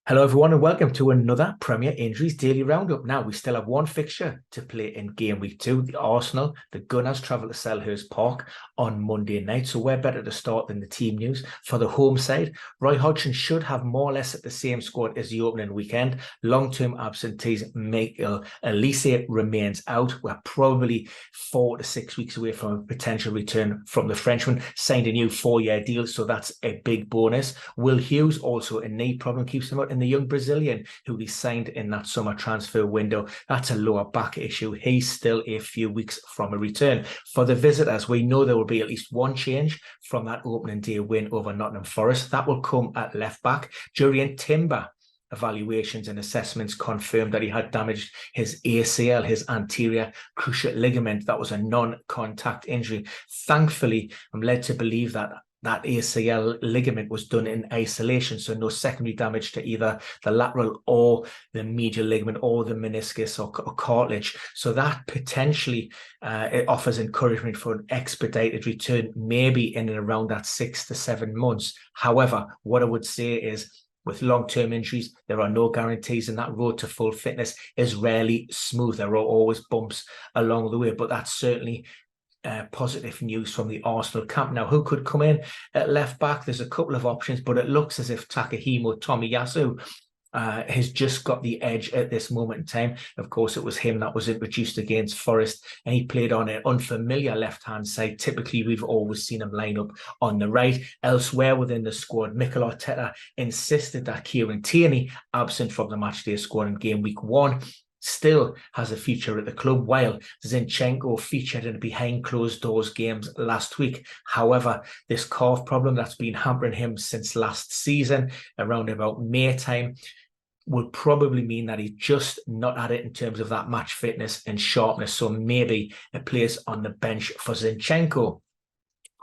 Hello, everyone, and welcome to another Premier Injuries Daily Roundup. Now, we still have one fixture to play in game week 2. The Arsenal, the Gunners, travel to Selhurst Park on Monday night, so we're better to start than the team news. For the home side, Roy Hodgson should have more or less at the same squad as the opening weekend. Long-term absentees, Michael Elise remains out. We're probably 4 to 6 weeks away from a potential return from the Frenchman. Signed a new 4-year deal, so that's a big bonus. Will Hughes, also a knee problem, keeps him out. And the young Brazilian who he signed in that summer transfer window, that's a lower back issue. He's still a few weeks from a return. For the visitors, we know there will be at least one change from that opening day win over Nottingham Forest. That will come at left back. Jurriën Timber evaluations and assessments confirmed that he had damaged his ACL, his anterior cruciate ligament. That was a non-contact injury. Thankfully, I'm led to believe that ACL ligament was done in isolation, so no secondary damage to either the lateral or the medial ligament or the meniscus or cartilage. So that potentially it offers encouragement for an expedited return, maybe in and around that 6 to 7 months. However, what I would say is, with long-term injuries, there are no guarantees, and that road to full fitness is rarely smooth. There are always bumps along the way, but that's certainly positive news from the Arsenal camp. Now, who could come in at left back? There's a couple of options, but it looks as if Takahimo Tomiyasu has just got the edge at this moment in time. Of course, it was him that was introduced against Forest, and he played on an unfamiliar left-hand side. Typically, we've always seen him line up on the right. Elsewhere within the squad, Mikel Arteta insisted that Kieran Tierney, absent from the matchday squad in game week 1, still has a future at the club, while Zinchenko featured in behind closed doors games last week. However, this calf problem that's been hampering him since last season, around about May time, would probably mean that he's just not at it in terms of that match fitness and sharpness. So maybe a place on the bench for Zinchenko.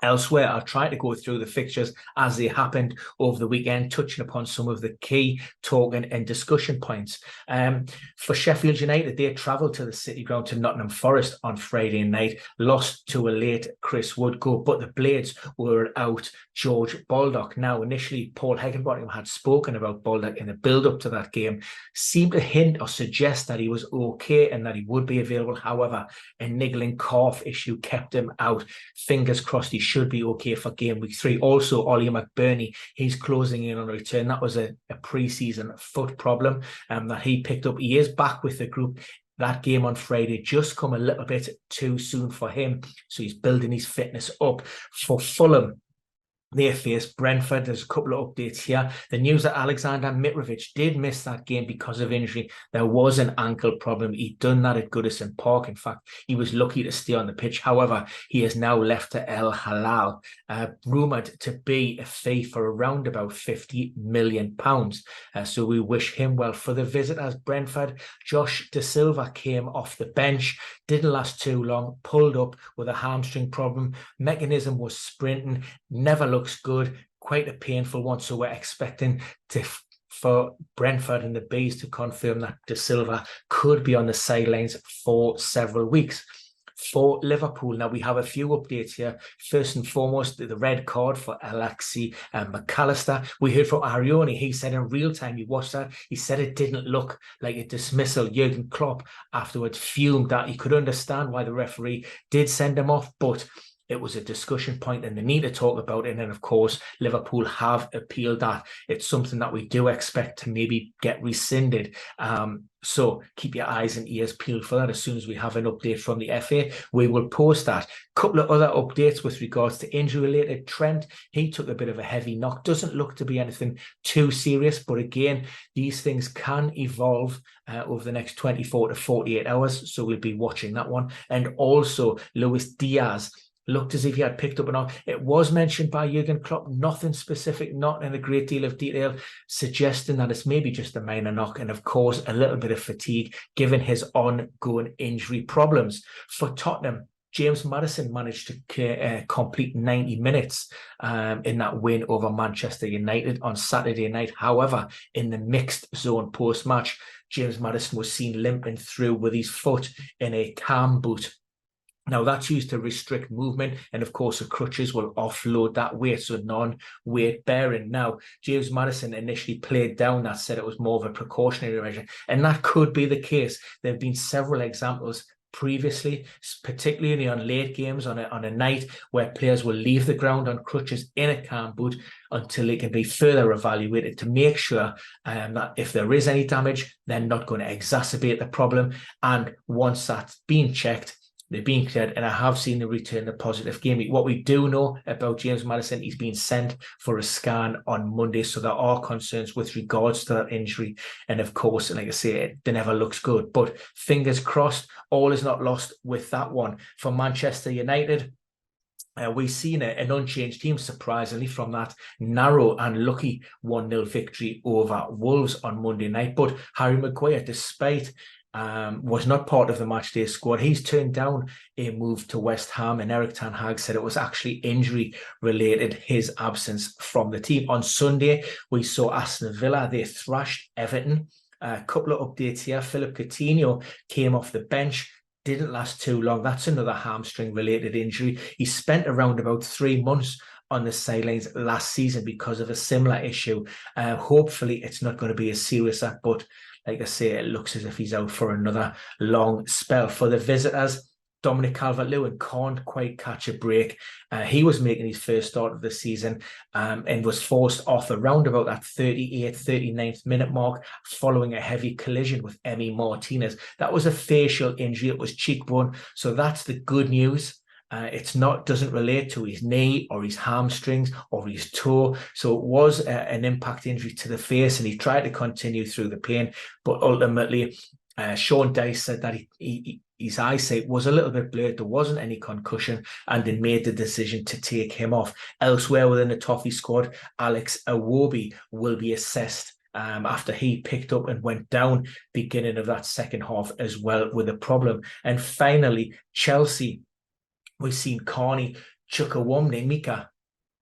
Elsewhere, I'll try to go through the fixtures as they happened over the weekend, touching upon some of the key talking and discussion points. For Sheffield United, they travelled to the City Ground to Nottingham Forest on Friday night, lost to a late Chris Woodcote, but the Blades were out George Baldock. Now, initially, Paul Heckingbottom had spoken about Baldock in the build-up to that game, seemed to hint or suggest that he was okay and that he would be available. However, a niggling calf issue kept him out. Fingers crossed he should be okay for game week 3. Also, Ollie McBurney, he's closing in on a return. That was a pre-season foot problem that he picked up. He is back with the group. That game on Friday just come a little bit too soon for him, so he's building his fitness up. For Fulham, they faced Brentford. There's a couple of updates here. The news that Alexander Mitrovic did miss that game because of injury. There was an ankle problem. He'd done that at Goodison Park. In fact, he was lucky to stay on the pitch. However, he is now left to El Halal, rumoured to be a fee for around about £50 million. So we wish him well. For the visitors, Brentford, Josh Da Silva came off the bench. Didn't last too long. Pulled up with a hamstring problem. Mechanism was sprinting. Never looks good. Quite a painful one. So we're expecting for Brentford and the Bees to confirm that Da Silva could be on the sidelines for several weeks. For Liverpool, now we have a few updates here. First and foremost, the red card for Alexi McAllister. We heard from Arioni. He said in real time, he watched that, he said it didn't look like a dismissal. Jurgen Klopp afterwards fumed that he could understand why the referee did send him off, but it was a discussion point and they need to talk about it. And of course, Liverpool have appealed that. It's something that we do expect to maybe get rescinded. So keep your eyes and ears peeled for that. As soon as we have an update from the FA, we will post that. Couple of other updates with regards to injury-related. Trent, he took a bit of a heavy knock. Doesn't look to be anything too serious, but again, these things can evolve over the next 24 to 48 hours. So we'll be watching that one. And also, Luis Diaz looked as if he had picked up an knock. It was mentioned by Jurgen Klopp, nothing specific, not in a great deal of detail, suggesting that it's maybe just a minor knock and, of course, a little bit of fatigue given his ongoing injury problems. For Tottenham, James Maddison managed to complete 90 minutes in that win over Manchester United on Saturday night. However, in the mixed zone post-match, James Maddison was seen limping through with his foot in a cam boot. Now, that's used to restrict movement, and of course, the crutches will offload that weight, so non-weight bearing. Now, James Maddison initially played down that, said it was more of a precautionary measure, and that could be the case. There have been several examples previously, particularly on late games on a night where players will leave the ground on crutches in a calm boot until they can be further evaluated to make sure that if there is any damage, they're not going to exacerbate the problem. And once that's been checked, they're being cleared, and I have seen a return to positive game week. What we do know about James Maddison, he's been sent for a scan on Monday, so there are concerns with regards to that injury. And of course, like I say, it never looks good. But fingers crossed, all is not lost with that one. For Manchester United, we've seen an unchanged team, surprisingly, from that narrow and lucky 1-0 victory over Wolves on Monday night. But Harry Maguire, despite was not part of the matchday squad, he's turned down a move to West Ham, and Eric Ten Hag said it was actually injury related, his absence from the team. On Sunday, we saw Aston Villa, they thrashed Everton. A couple of updates here. Philip Coutinho came off the bench, didn't last too long. That's another hamstring related injury. He spent around about 3 months on the sidelines last season because of a similar issue. Hopefully it's not going to be as serious, but like I say, it looks as if he's out for another long spell. For the visitors, Dominic Calvert-Lewin can't quite catch a break. He was making his first start of the season and was forced off around about that 38th, 39th minute mark following a heavy collision with Emi Martinez. That was a facial injury. It was cheekbone. So that's the good news. Doesn't relate to his knee or his hamstrings or his toe. So it was an impact injury to the face, and he tried to continue through the pain. But ultimately, Sean Dyche said that his eyesight was a little bit blurred. There wasn't any concussion, and they made the decision to take him off. Elsewhere within the Toffee squad, Alex Iwobi will be assessed after he picked up and went down beginning of that second half as well with a problem. And finally, Chelsea. We've seen Carney Chukwuemeka Mika.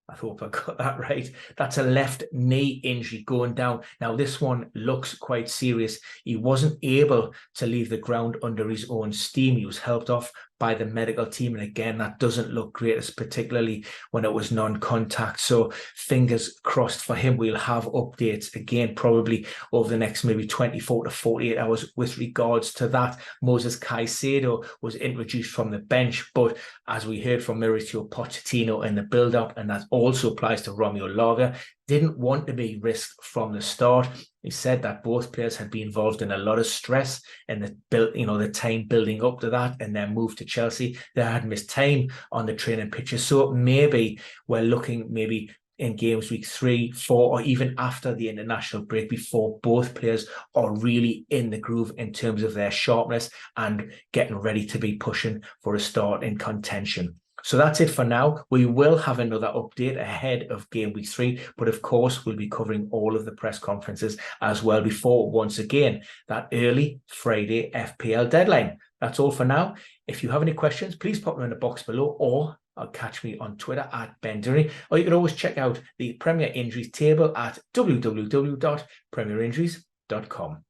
I hope I got that right. That's a left knee injury going down. Now, this one looks quite serious. He wasn't able to leave the ground under his own steam. He was helped off by the medical team. And again, that doesn't look great, particularly when it was non-contact. So fingers crossed for him. We'll have updates again, probably over the next maybe 24 to 48 hours with regards to that. Moses Caicedo was introduced from the bench, but as we heard from Mauricio Pochettino in the build-up, and that also applies to Romeo Lavia, didn't want to be risked from the start. He said that both players had been involved in a lot of stress and the time building up to that and then moved to Chelsea. They had missed time on the training pitches. So maybe we're looking maybe in games week 3, 4, or even after the international break before both players are really in the groove in terms of their sharpness and getting ready to be pushing for a start in contention. So that's it for now. We will have another update ahead of game week 3, but of course we'll be covering all of the press conferences as well before, once again, that early Friday FPL deadline. That's all for now. If you have any questions, please pop them in the box below, or catch me on Twitter at Dinnery, or you can always check out the Premier Injuries table at www.premierinjuries.com.